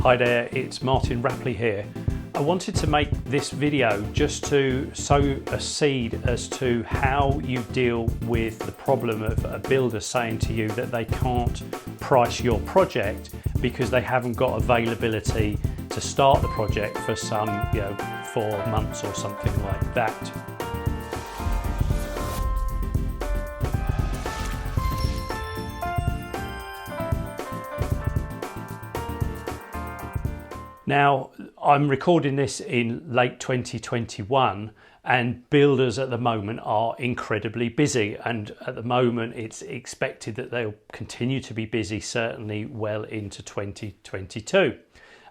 Hi there, it's Martin Rapley here. I wanted to make this video just to sow a seed as to how you deal with the problem of a builder saying to you that they can't price your project because they haven't got availability to start the project for some 4 months or something like that. Now, I'm recording this in late 2021 and builders at the moment are incredibly busy, and at the moment it's expected that they'll continue to be busy certainly well into 2022.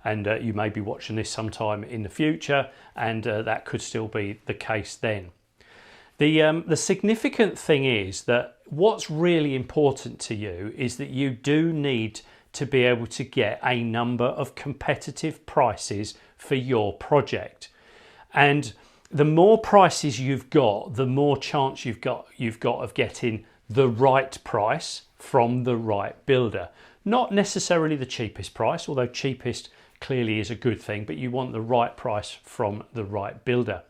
And you may be watching this sometime in the future, and that could still be the case then. The significant thing is that what's really important to you is that you do need to be able to get a number of competitive prices for your project. And the more prices you've got, the more chance you've got of getting the right price from the right builder. Not necessarily the cheapest price, although cheapest clearly is a good thing, but you want the right price from the right builder.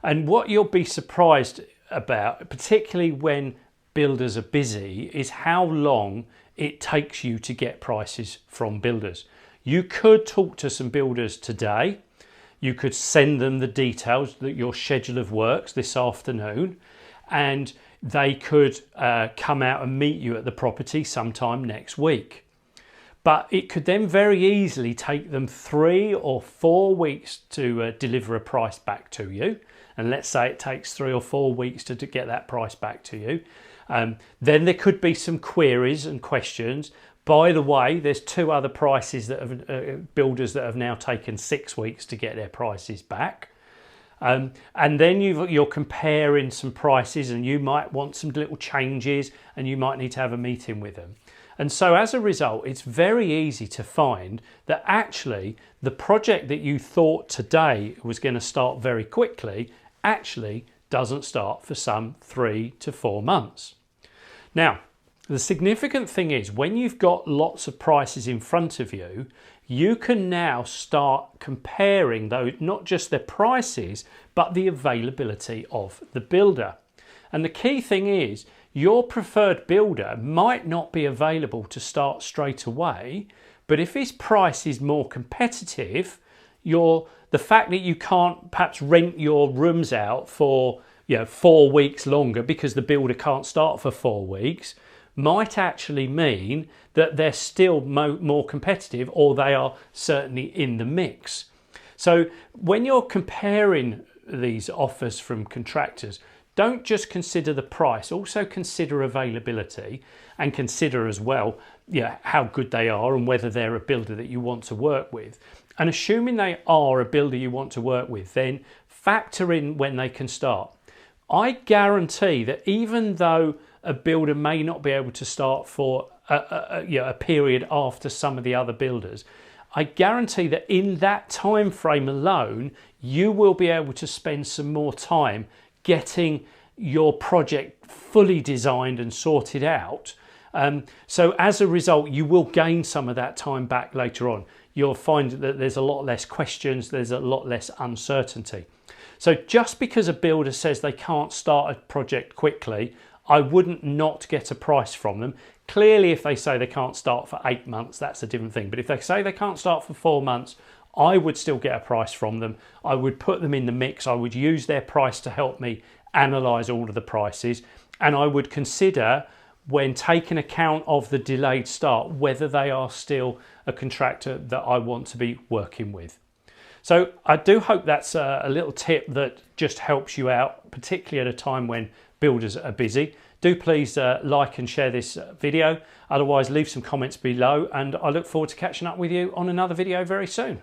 And what you'll be surprised about, particularly when builders are busy, is how long it takes you to get prices from builders. You could talk to some builders today. You could send them the details that your schedule of works this afternoon, and they could come out and meet you at the property sometime next week. But it could then very easily take them 3 or 4 weeks to deliver a price back to you. And let's say it takes 3 or 4 weeks to get that price back to you. Then there could be some queries and questions. By the way, there's 2 other prices that have builders that have now taken 6 weeks to get their prices back. And then you're comparing some prices, and you might want some little changes, and you might need to have a meeting with them. And so as a result, it's very easy to find that actually the project that you thought today was going to start very quickly actually doesn't start for some 3 to 4 months. Now, the significant thing is when you've got lots of prices in front of you, you can now start comparing those, not just their prices, but the availability of the builder. And the key thing is your preferred builder might not be available to start straight away, but if his price is more competitive, the fact that you can't perhaps rent your rooms out for 4 weeks longer because the builder can't start for 4 weeks might actually mean that they're still more competitive, or they are certainly in the mix. So when you're comparing these offers from contractors, don't just consider the price, also consider availability, and consider as well how good they are and whether they're a builder that you want to work with. And assuming they are a builder you want to work with, then factor in when they can start. I guarantee that even though a builder may not be able to start for a period after some of the other builders, I guarantee that in that time frame alone, you will be able to spend some more time getting your project fully designed and sorted out. So as a result, you will gain some of that time back later on. You'll find that there's a lot less questions, there's a lot less uncertainty. So just because a builder says they can't start a project quickly, I wouldn't not get a price from them. Clearly, if they say they can't start for 8 months, that's a different thing. But if they say they can't start for 4 months, I would still get a price from them. I would put them in the mix. I would use their price to help me analyse all of the prices. And I would consider, when taking account of the delayed start, whether they are still a contractor that I want to be working with. So I do hope that's a little tip that just helps you out, particularly at a time when builders are busy. Do please like and share this video. Otherwise, leave some comments below, and I look forward to catching up with you on another video very soon.